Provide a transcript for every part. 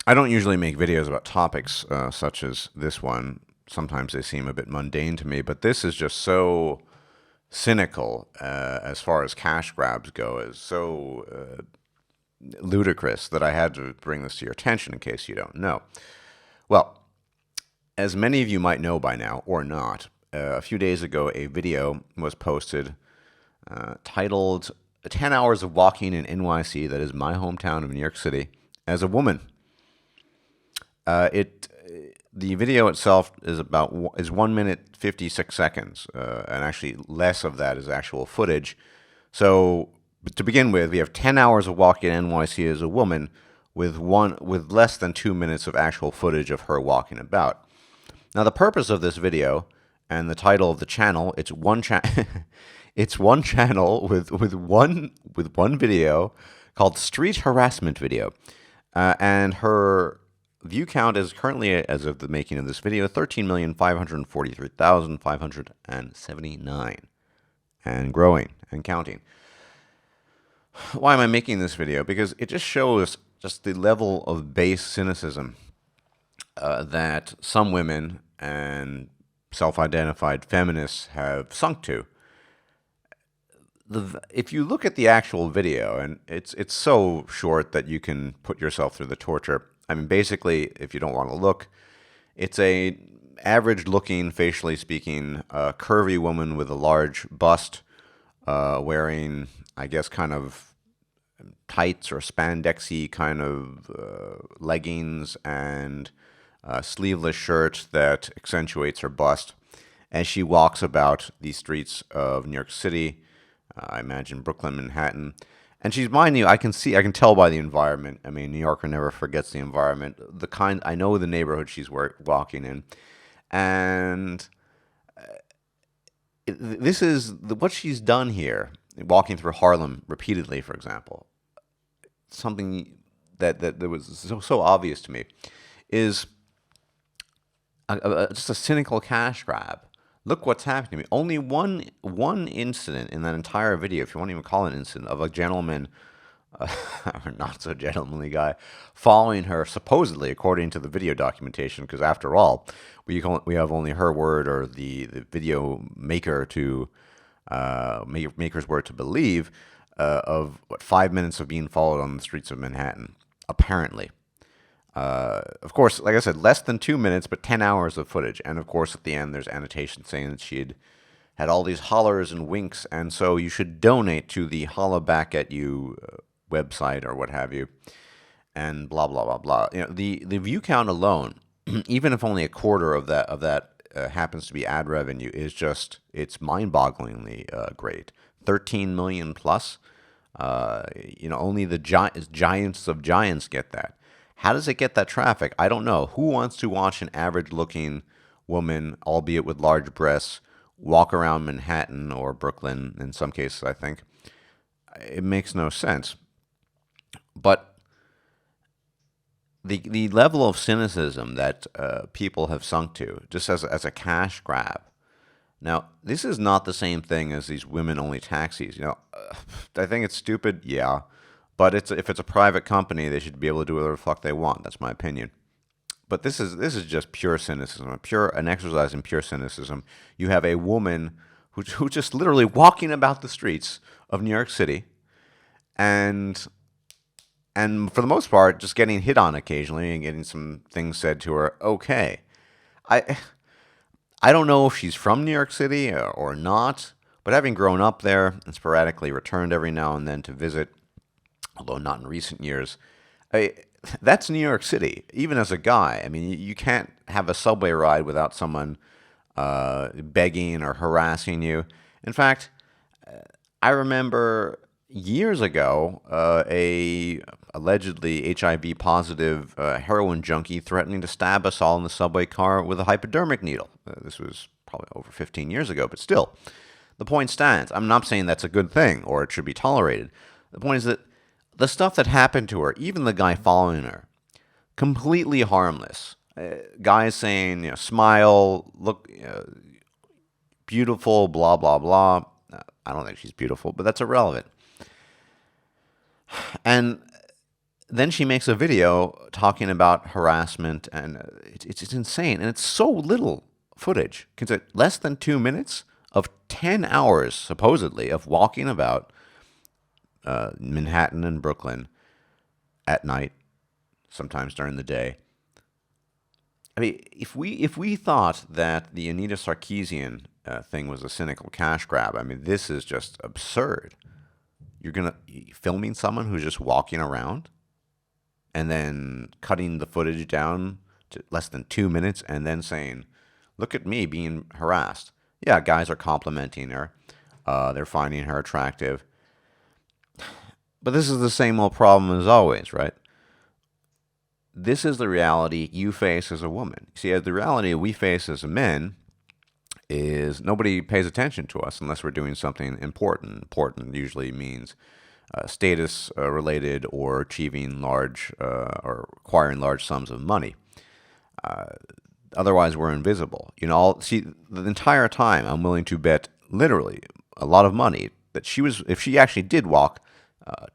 I don't usually make videos about topics such as this one. Sometimes they seem a bit mundane to me, but this is just so cynical as far as cash grabs go, is so ludicrous that I had to bring this to your attention in case you don't know. Well, as many of you might know by now, or not, a few days ago a video was posted titled 10 Hours of Walking in NYC, that is my hometown of New York City, as a woman. The video itself is 1 minute 56 seconds, and actually less of that is actual footage. So to begin with, we have 10 hours of walking in NYC as a woman, with less than 2 minutes of actual footage of her walking about. Now, the purpose of this video and the title of the channel, it's one channel with one video called Street Harassment Video, and her view count is currently, as of the making of this video, 13,543,579, and growing and counting. Why am I making this video? Because it just shows just the level of base cynicism that some women and self-identified feminists have sunk to. If you look at the actual video, and it's so short that you can put yourself through the torture. I mean, basically, if you don't want to look, it's a average-looking, facially speaking, curvy woman with a large bust, wearing, I guess, kind of tights or spandexy kind of leggings and a sleeveless shirt that accentuates her bust as she walks about the streets of New York City. I imagine Brooklyn, Manhattan. And she's, mind you, I can tell by the environment. I mean, New Yorker never forgets the environment. I know the neighborhood she's walking in. And this is what she's done here, walking through Harlem repeatedly, for example. Something that was so obvious to me is just a cynical cash grab. Look what's happening to me. Only one incident in that entire video, if you want to even call it an incident, of a gentleman, or not so gentlemanly guy, following her, supposedly, according to the video documentation, because after all, we have only her word or the video maker to maker's word to believe, of 5 minutes of being followed on the streets of Manhattan, apparently. Of course, like I said, less than 2 minutes, but 10 hours of footage. And of course, at the end, there's annotation saying that she had all these hollers and winks, and so you should donate to the Holla Back at You website or what have you, and blah blah blah blah. You know, the view count alone, even if only a quarter of that happens to be ad revenue, is it's mind-bogglingly great. 13 million plus. Only the giants of giants get that. How does it get that traffic? I don't know. Who wants to watch an average-looking woman, albeit with large breasts, walk around Manhattan or Brooklyn, in some cases, I think? It makes no sense. But the level of cynicism that people have sunk to, just as a cash grab. Now, this is not the same thing as these women-only taxis. I think it's stupid, yeah. But if it's a private company, they should be able to do whatever the fuck they want. That's my opinion. But this is just pure cynicism, an exercise in pure cynicism. You have a woman who's just literally walking about the streets of New York City, and for the most part, just getting hit on occasionally and getting some things said to her. Okay, I don't know if she's from New York City or not, but having grown up there and sporadically returned every now and then to visit, although not in recent years, that's New York City. Even as a guy, I mean, you can't have a subway ride without someone begging or harassing you. In fact, I remember years ago a allegedly HIV positive heroin junkie threatening to stab us all in the subway car with a hypodermic needle. This was probably over 15 years ago, but still, the point stands. I'm not saying that's a good thing or it should be tolerated. The point is that the stuff that happened to her, even the guy following her, completely harmless. Guys saying, smile, look, beautiful, blah, blah, blah. I don't think she's beautiful, but that's irrelevant. And then she makes a video talking about harassment, and it's insane. And it's so little footage. Consider less than 2 minutes of 10 hours, supposedly, of walking about Manhattan and Brooklyn at night, sometimes during the day. I mean, if we thought that the Anita Sarkeesian thing was a cynical cash grab, I mean, this is just absurd. You're filming someone who's just walking around and then cutting the footage down to less than 2 minutes and then saying, "Look at me being harassed." Yeah, guys are complimenting her. They're finding her attractive. But this is the same old problem as always, right? This is the reality you face as a woman. See, the reality we face as men is nobody pays attention to us unless we're doing something important. Important usually means status related or achieving large or acquiring large sums of money. Otherwise, we're invisible. See, the entire time I'm willing to bet literally a lot of money that if she actually did walk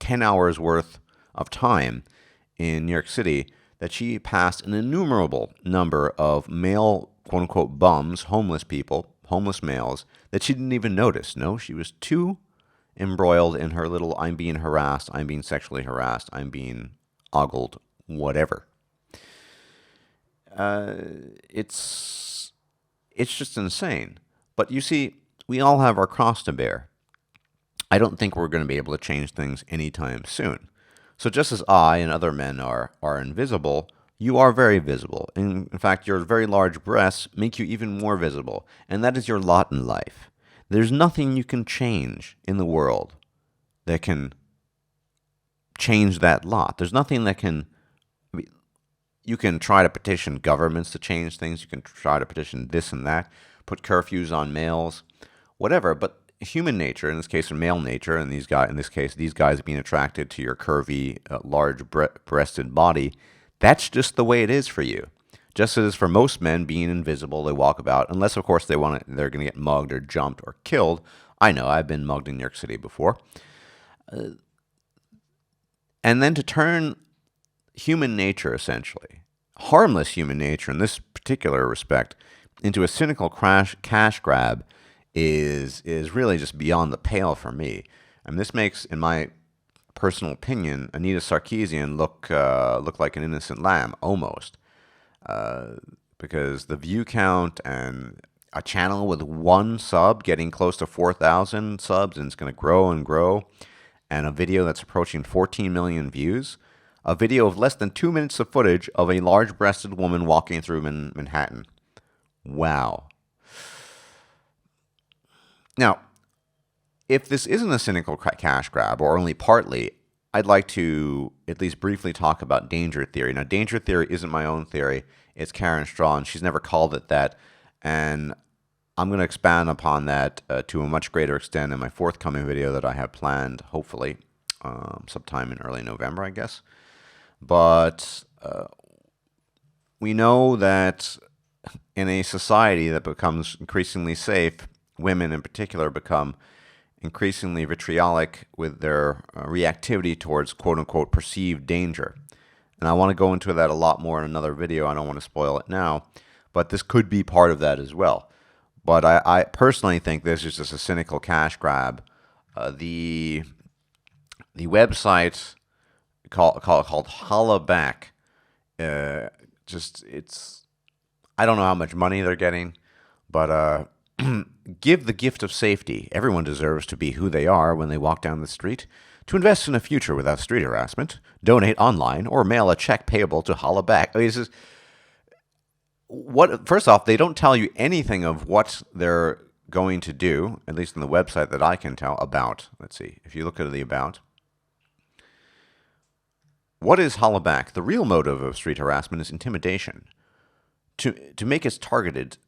10 hours worth of time in New York City, that she passed an innumerable number of male, quote unquote, bums, homeless people, homeless males, that she didn't even notice. No, she was too embroiled in her little, I'm being harassed, I'm being sexually harassed, I'm being ogled, whatever. It's just insane. But you see, we all have our cross to bear. I don't think we're going to be able to change things anytime soon. So just as I and other men are invisible, you are very visible. In fact, your very large breasts make you even more visible, and that is your lot in life. There's nothing you can change in the world that can change that lot. There's nothing that can... You can try to petition governments to change things. You can try to petition this and that, put curfews on males, whatever, but human nature, in this case, male nature, and these guys being attracted to your curvy, large-breasted body, that's just the way it is for you. Just as for most men being invisible, they walk about, unless of course they're going to get mugged or jumped or killed. I know, I've been mugged in New York City before. And then to turn human nature, essentially, harmless human nature in this particular respect, into a cynical cash grab is really just beyond the pale for me. And this makes, in my personal opinion, Anita Sarkeesian look like an innocent lamb, almost. Because the view count and a channel with one sub getting close to 4,000 subs, and it's going to grow and grow, and a video that's approaching 14 million views, a video of less than 2 minutes of footage of a large-breasted woman walking through Manhattan. Wow. Now, if this isn't a cynical cash grab, or only partly, I'd like to at least briefly talk about danger theory. Now, danger theory isn't my own theory. It's Karen Strawn. She's never called it that. And I'm going to expand upon that to a much greater extent in my forthcoming video that I have planned, hopefully, sometime in early November, I guess. But we know that in a society that becomes increasingly safe, women in particular become increasingly vitriolic with their reactivity towards quote-unquote perceived danger. And I want to go into that a lot more in another video. I don't want to spoil it now, but this could be part of that as well. But I personally think this is just a cynical cash grab. The website called Holla Back, I don't know how much money they're getting, but give the gift of safety. Everyone deserves to be who they are when they walk down the street. To invest in a future without street harassment, donate online or mail a check payable to Holla Back. I mean, first off, they don't tell you anything of what they're going to do, at least on the website that I can tell about. Let's see. If you look at the about. What is Holla Back? The real motive of street harassment is intimidation. To make its target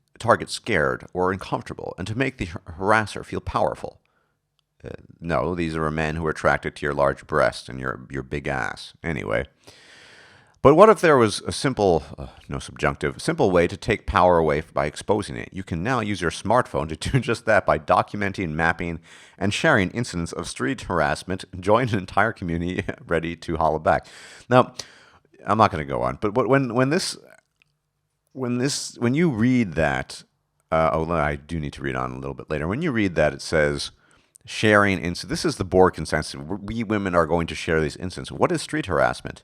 scared or uncomfortable, and to make the harasser feel powerful. No, these are men who are attracted to your large breast and your big ass. Anyway, But what if there was a simple, no subjunctive, simple way to take power away by exposing it? You can now use your smartphone to do just that by documenting, mapping, and sharing incidents of street harassment. Join an entire community ready to holler back. Now, I'm not going to go on, but when you read that, I do need to read on a little bit later. When you read that, it says sharing incidents. This is the board consensus. We women are going to share these incidents. What is street harassment?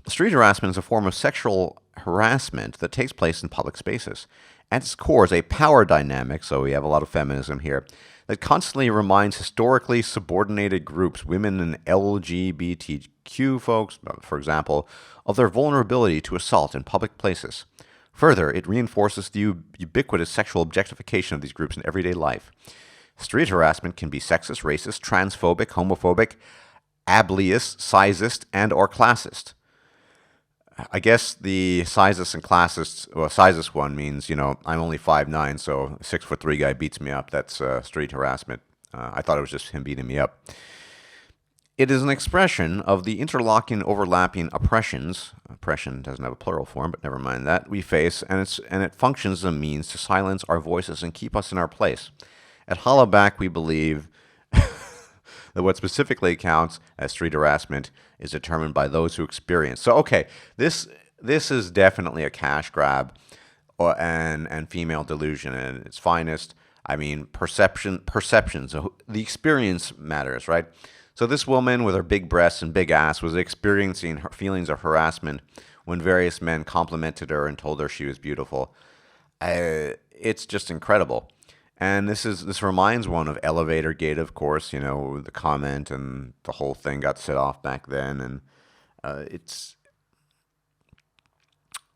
Street harassment is a form of sexual harassment that takes place in public spaces. At its core is a power dynamic, so we have a lot of feminism here, that constantly reminds historically subordinated groups, women and LGBTQ folks, for example, of their vulnerability to assault in public places. Further, it reinforces the ubiquitous sexual objectification of these groups in everyday life. Street harassment can be sexist, racist, transphobic, homophobic, ableist, sizist, and or classist. I guess the sizist and classist, well, sizist one means, I'm only 5'9", so a 6'3" guy beats me up. That's street harassment. I thought it was just him beating me up. It is an expression of the interlocking, overlapping oppressions. Oppression doesn't have a plural form, but never mind that. We face, and it functions as a means to silence our voices and keep us in our place. At Hollaback, we believe that what specifically counts as street harassment is determined by those who experience. So, okay, this is definitely a cash grab and female delusion at its finest. I mean, perceptions. The experience matters, right? So this woman with her big breasts and big ass was experiencing her feelings of harassment when various men complimented her and told her she was beautiful. It's just incredible. And this reminds one of Elevator Gate, of course, the comment and the whole thing got set off back then, and it's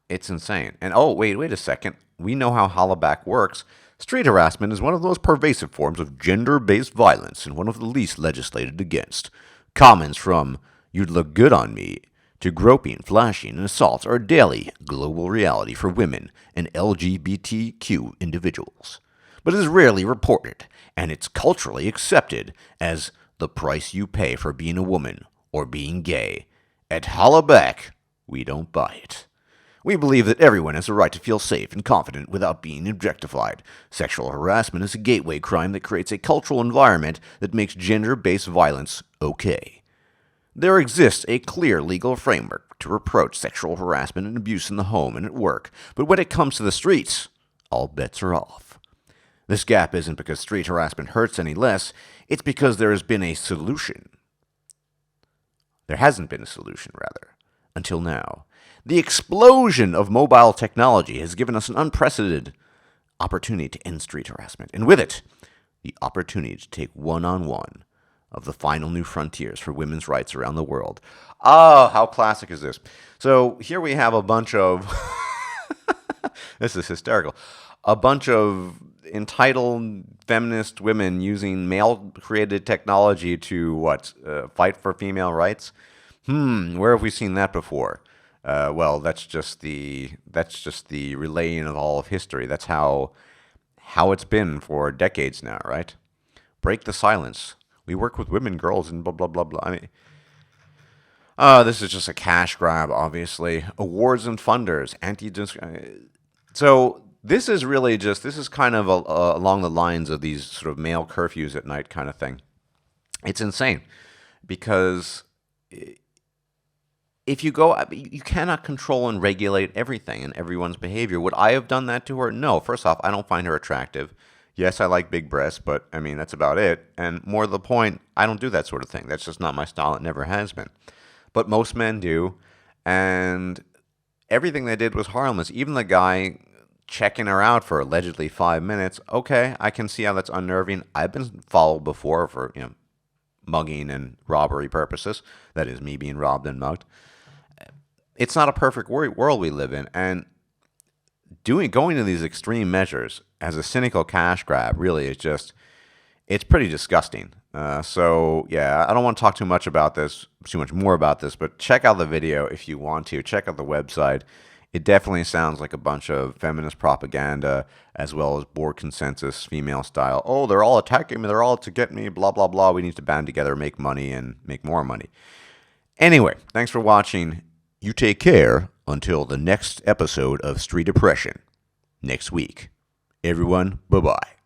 insane. And wait a second. We know how Hollaback works. Street harassment is one of the most pervasive forms of gender-based violence and one of the least legislated against. Comments from "you'd look good on me" to groping, flashing, and assaults are a daily global reality for women and LGBTQ individuals. But it is rarely reported, and it's culturally accepted as the price you pay for being a woman or being gay. At Hollaback, we don't buy it. We believe that everyone has a right to feel safe and confident without being objectified. Sexual harassment is a gateway crime that creates a cultural environment that makes gender-based violence okay. There exists a clear legal framework to reproach sexual harassment and abuse in the home and at work, but when it comes to the streets, all bets are off. This gap isn't because street harassment hurts any less, it's because there has been a solution. There hasn't been a solution, rather, until now. The explosion of mobile technology has given us an unprecedented opportunity to end street harassment, and with it, the opportunity to take one-on-one of the final new frontiers for women's rights around the world. Oh, how classic is this? So here we have a bunch of, this is hysterical, a bunch of entitled feminist women using male-created technology to, fight for female rights? Where have we seen that before? Well, that's just the relaying of all of history. That's how it's been for decades now, right? Break the silence. We work with women, girls, and blah, blah, blah, blah. I mean, this is just a cash grab, obviously. Awards and funders, So this is kind of along the lines of these sort of male curfews at night kind of thing. It's insane because if you cannot control and regulate everything and everyone's behavior. Would I have done that to her? No. First off, I don't find her attractive. Yes, I like big breasts, but I mean, that's about it. And more to the point, I don't do that sort of thing. That's just not my style. It never has been. But most men do. And everything they did was harmless. Even the guy checking her out for allegedly 5 minutes. Okay, I can see how that's unnerving. I've been followed before for, mugging and robbery purposes. That is me being robbed and mugged. It's not a perfect world we live in, and going to these extreme measures as a cynical cash grab really is it's pretty disgusting. So yeah, I don't want to talk too much more about this, but check out the video if you want to. Check out the website. It definitely sounds like a bunch of feminist propaganda as well as board consensus, female style. Oh, they're all attacking me. They're all to get me, blah, blah, blah. We need to band together, make money, and make more money. Anyway, thanks for watching. You take care until the next episode of Street Oppression next week. Everyone, bye-bye.